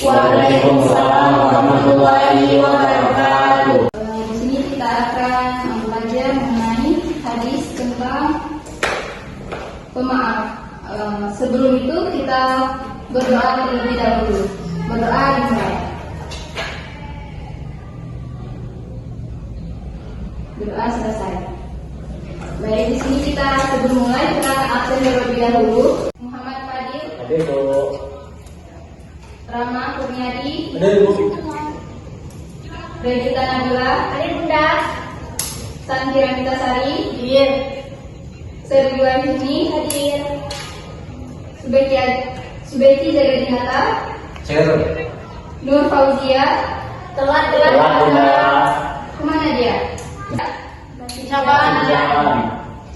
Waalaikumsalam warahmatullahi wabarakatuh. Di sini kita akan belajar mengenai hadis tentang pemaaf. Sebelum itu kita berdoa terlebih dahulu. Berdoa dimulai. Berdoa selesai. Baik, di sini kita sebelum mulai kita akan absen terlebih dahulu. Muhammad Fadil. Ada Bu. Rama Kurniadi. Ada Bu. Regita Nabila. Ada Bunda. Santi Ramita Sari. Hadir. Sergio Sini. Hadir. Subeki Jagadinata. Cer. Nur Fauzia. Telat. Bunda. Kemana dia? Caban.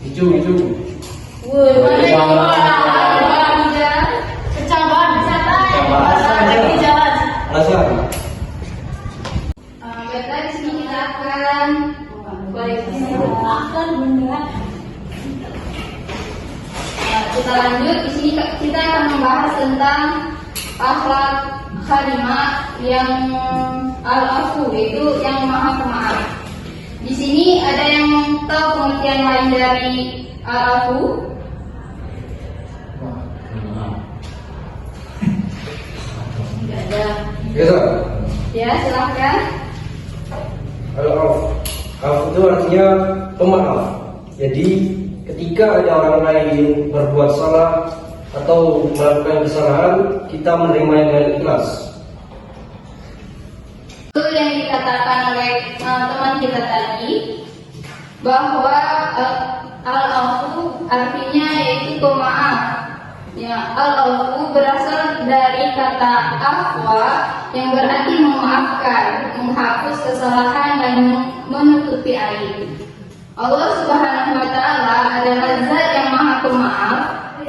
Hijau. Woi, mana Hamida. Kecaban. Kecaban. Lagi jalan. Alasan. Baiklah, di sini kita akan Akan Bunda. kita lanjut. Di sini kita akan membahas tentang akhlak kalimah yang al-afu, yaitu yang maha pemaaf. Di sini ada yang tahu pengertian lain dari al-afu? Tidak ada. Bisa. Ya, silahkan. Al-Af itu artinya pemaaf. Jadi ketika ada orang lain berbuat salah atau melakukan kesalahan, kita menerimanya dengan ikhlas. Itu yang dikatakan oleh teman kita tadi, bahwa al-afu artinya yaitu pemaaf. Ya, al-afu berasal dari kata afwa yang berarti memaafkan, menghapus kesalahan dan menutupi aib. Allah Subhanahu wa Ta'ala adalah Zat yang Maha Pemaaf,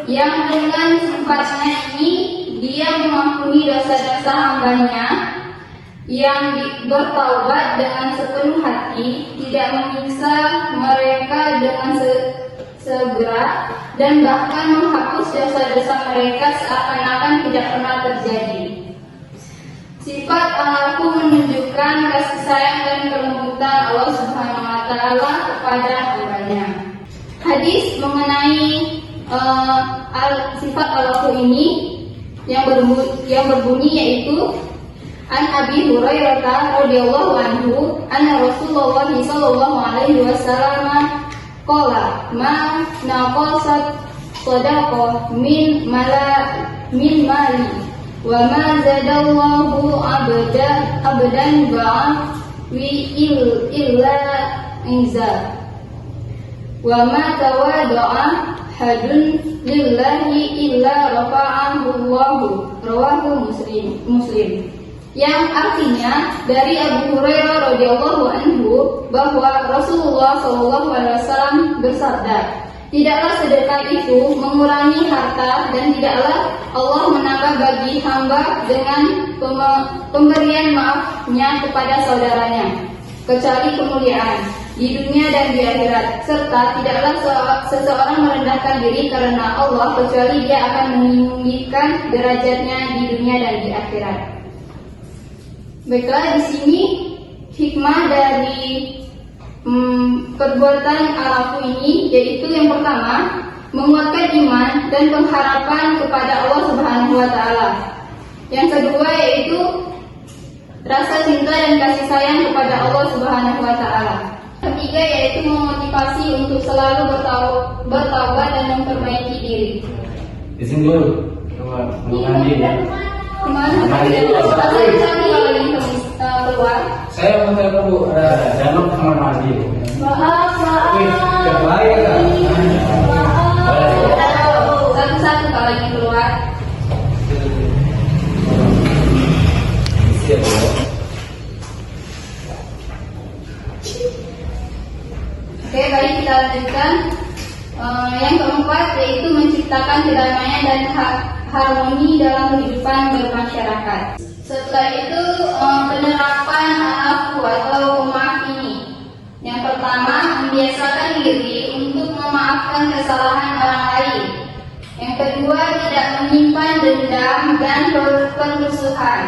yang dengan sifatnya ini Dia mengampuni dosa-dosa hambanya yang bertaubat dengan sepenuh hati, tidak menyiksa mereka dengan segera, dan bahkan menghapus dosa-dosa mereka seakan-akan tidak pernah terjadi. Sifat al-afu menunjukkan kasih sayang dan kelembutan Allah Subhanahu wa Ta'ala kepada hambanya. Hadis mengenai sifat al-afu ini yang berbunyi yaitu An Abi Hurairah radhiyallahu anhu anna Rasulullah sallallahu alaihi wasallam qala ma naqasat shadaqah min mali wa ma zadallahu abdan ba'wi illa inza wa ma tawada'a hadun lillahi illa rafa'ahu rawahu muslim. Yang artinya dari Abu Hurairah radhiyallahu anhu bahwa Rasulullah sallallahu alaihi wasallam bersabda, tidaklah sedekah itu mengurangi harta dan tidaklah Allah menambah bagi hamba dengan pemberian maafnya kepada saudaranya kecuali kemuliaan di dunia dan di akhirat, serta tidaklah seseorang merendahkan diri karena Allah kecuali dia akan meninggikan derajatnya di dunia dan di akhirat. Baiklah, di sini hikmah dari perbuatan al-afu ini yaitu yang pertama, menguatkan iman dan pengharapan kepada Allah Subhanahu wa Ta'ala. Yang kedua yaitu rasa cinta dan kasih sayang kepada Allah Subhanahu wa Ta'ala. Ketiga yaitu memotivasi untuk selalu bertaubat dan memperbaiki diri. Di sini dulu. Mandi ya. Kemana? Kalau ingin keluar. Saya mau telepon Bu, ada dalam kamar mandi. Maaf. Baik kan? Satu-satu kalau ingin keluar. Siap Bu. Oke, baik, kita lanjutkan. Yang keempat yaitu menciptakan kedamaian dan harmoni dalam kehidupan bermasyarakat. Setelah itu penerapan al-afu atau pemaaf ini. Yang pertama, membiasakan diri untuk memaafkan kesalahan orang lain. Yang kedua, tidak menyimpan dendam dan permusuhan.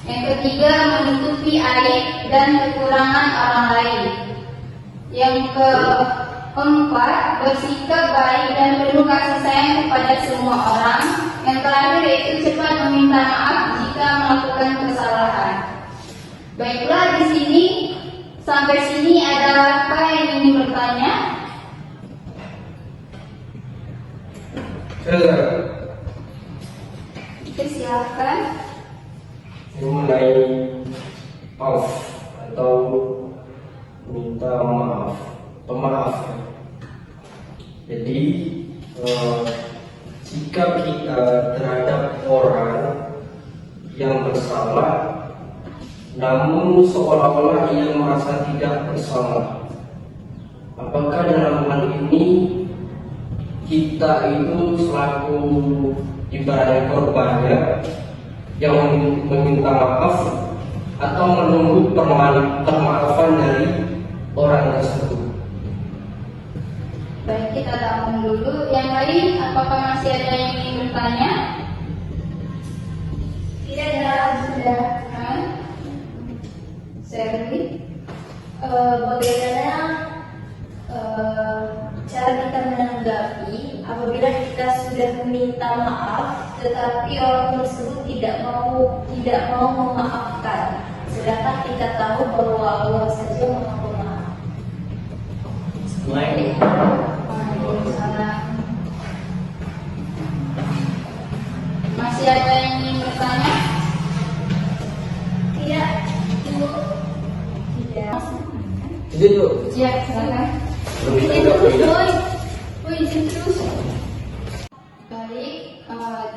Yang ketiga, menutupi aib dan kekurangan orang lain. Yang keempat, bersikap baik dan penuh kasih sayang kepada semua orang. Yang terakhir yaitu cepat meminta maaf jika melakukan kesalahan. Baiklah, di sini sampai sini ada apa yang ingin bertanya? Silakan. Mengenai maaf atau minta maaf, pemaaf. Jadi sikap kita terhadap orang yang bersalah, namun seolah-olah ia merasa tidak bersalah. Apakah dalam hal ini kita itu selaku ibaratnya korbannya yang meminta maaf atau menunggu permaafan dari orang tersebut? Baik, kita tahu dulu. Yang lain, apakah masih ada yang ingin bertanya? Tidak ada, sudah. Servi, Bagaimana cara kita menanggapi apabila kita sudah meminta maaf tetapi orang tersebut tidak mau memaafkan, sedangkan kita tahu bahwa Allah saja Maha Pemaaf. Waalaikumsalam. Masih ada yang ingin bertanya? Tidak, Ibu. Tidak. Jadi yuk, Ya, silakan. berbicara terus. Izin terus. Baik,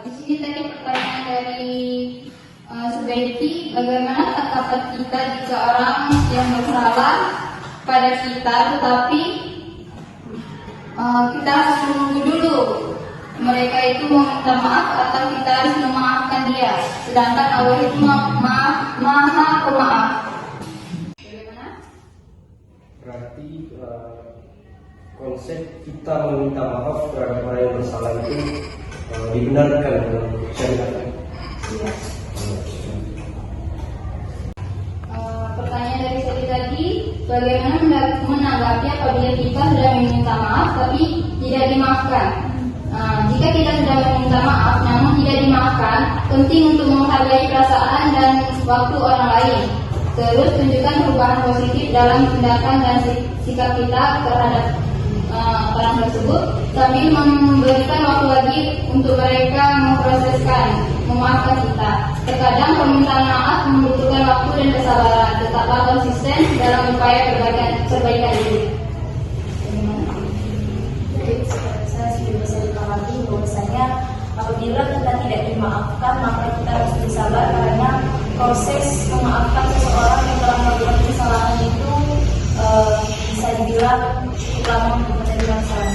di sini tadi pertanyaan dari Subaiti, bagaimana tanggapan kita jika orang yang bersalah pada kita, tetapi kita harus menunggu dulu mereka itu meminta maaf atau kita harus memaafkan dia, sedangkan Allah itu maha pemaaf. Bagaimana? Berarti konsep kita meminta maaf terhadap orang yang bersalah itu dibenarkan dalam syariat. Iya. Pertanyaan dari saya tadi, bagaimana menanggapi apabila kita sudah meminta maaf tapi tidak dimaafkan? Jika kita sudah meminta maaf namun tidak dimaafkan, penting untuk menghargai perasaan dan waktu orang lain. Terus tunjukkan perubahan positif dalam tindakan dan sikap kita terhadap orang tersebut, sambil memberikan waktu lagi untuk mereka memproseskan, memaafkan kita. Terkadang permintaan maaf membutuhkan waktu dan kesabaran. Tetaplah konsisten dalam upaya perbaikan diri. Jadi seperti saya sudah bisa dipahami bahwasanya apabila kita tidak dimaafkan maka kita harus bersabar, karena proses memaafkan seseorang yang telah melakukan kesalahan itu bisa dibilang cukup lama untuk menerima kesalahan.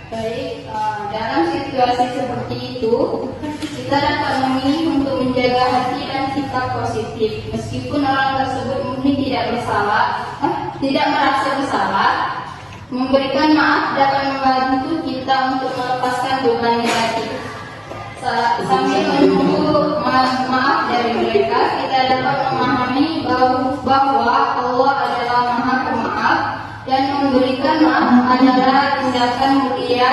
Baiklah, dalam situasi seperti itu kita dapat memilih untuk menjaga hati dan sikap positif meskipun orang tersebut mungkin tidak merasa bersalah. Memberikan maaf dapat membantu kita untuk melepaskan beban negatif. Sambil menunggu maaf dari mereka, kita dapat memahami bahwa Allah adalah Maha Pemaaf dan memberikan maaf adalah tindakan mulia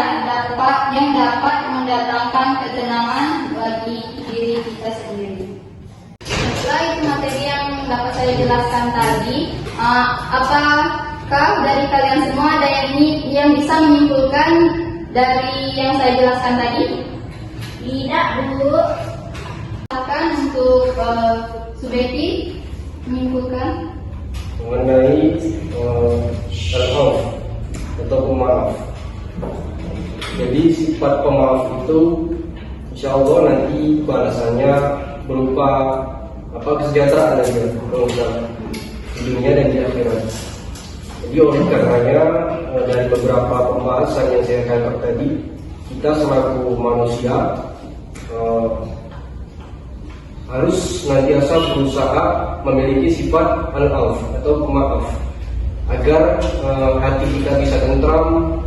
yang dapat mendatangkan ketenangan bagi diri kita sendiri. Setelah itu materi yang dapat saya jelaskan tadi, apakah dari kalian semua ada yang bisa menyimpulkan dari yang saya jelaskan tadi? Tidak, Bu. Silakan untuk Subaiti menyimpulkan. Mengenai al-auf atau pemaaf. Jadi sifat pemaaf itu insya Allah nanti balasannya berupa kesejahteraan aja di dunia dan di akhirat. Jadi oleh karenanya dari beberapa pembahasan yang saya katakan tadi, kita selaku manusia harus senantiasa berusaha memiliki sifat al-auf atau pemaaf. agar hati kita bisa tentram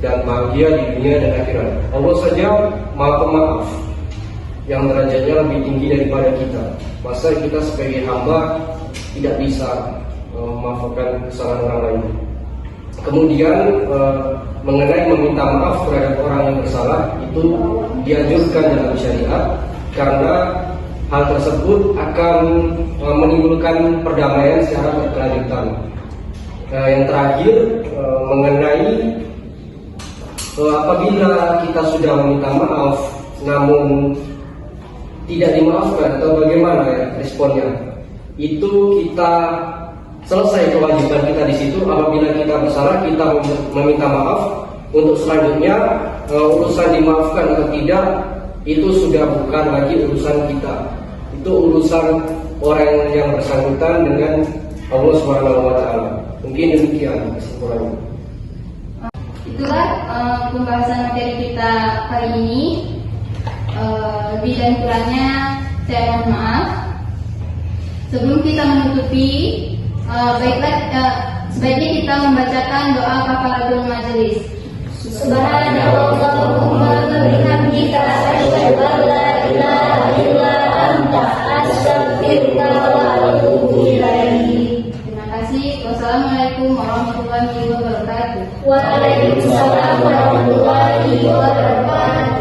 dan bahagia di dunia dan akhirat. Allah saja Maha Pemaaf yang derajatnya lebih tinggi daripada kita. Masa kita sebagai hamba tidak bisa memaafkan kesalahan orang lain. Kemudian mengenai meminta maaf terhadap orang yang bersalah, itu dianjurkan dalam syariat karena hal tersebut akan menimbulkan perdamaian secara berkelanjutan. Yang terakhir mengenai apabila kita sudah meminta maaf namun tidak dimaafkan atau bagaimana ya responnya, itu kita selesai kewajiban kita di situ. Apabila kita bersalah, kita meminta maaf. Untuk selanjutnya urusan dimaafkan atau tidak itu sudah bukan lagi urusan kita, itu urusan orang yang bersangkutan dengan Allah Subhanahu wa Ta'ala. Mungkin demikian kesimpulannya. Itulah pembahasan materi kita kali ini. Lebih dan kurangnya saya mohon maaf. Sebelum kita menutupi, sebaiknya kita membacakan doa kafaratul majelis. Subhanallahumma wa bihamdika asyhadu an la ilaha illa anta astaghfiruka wa atubu ilaik. Terima kasih. Wassalamualaikum warahmatullahi wabarakatuh. Waalaikumsalam warahmatullahi wabarakatuh.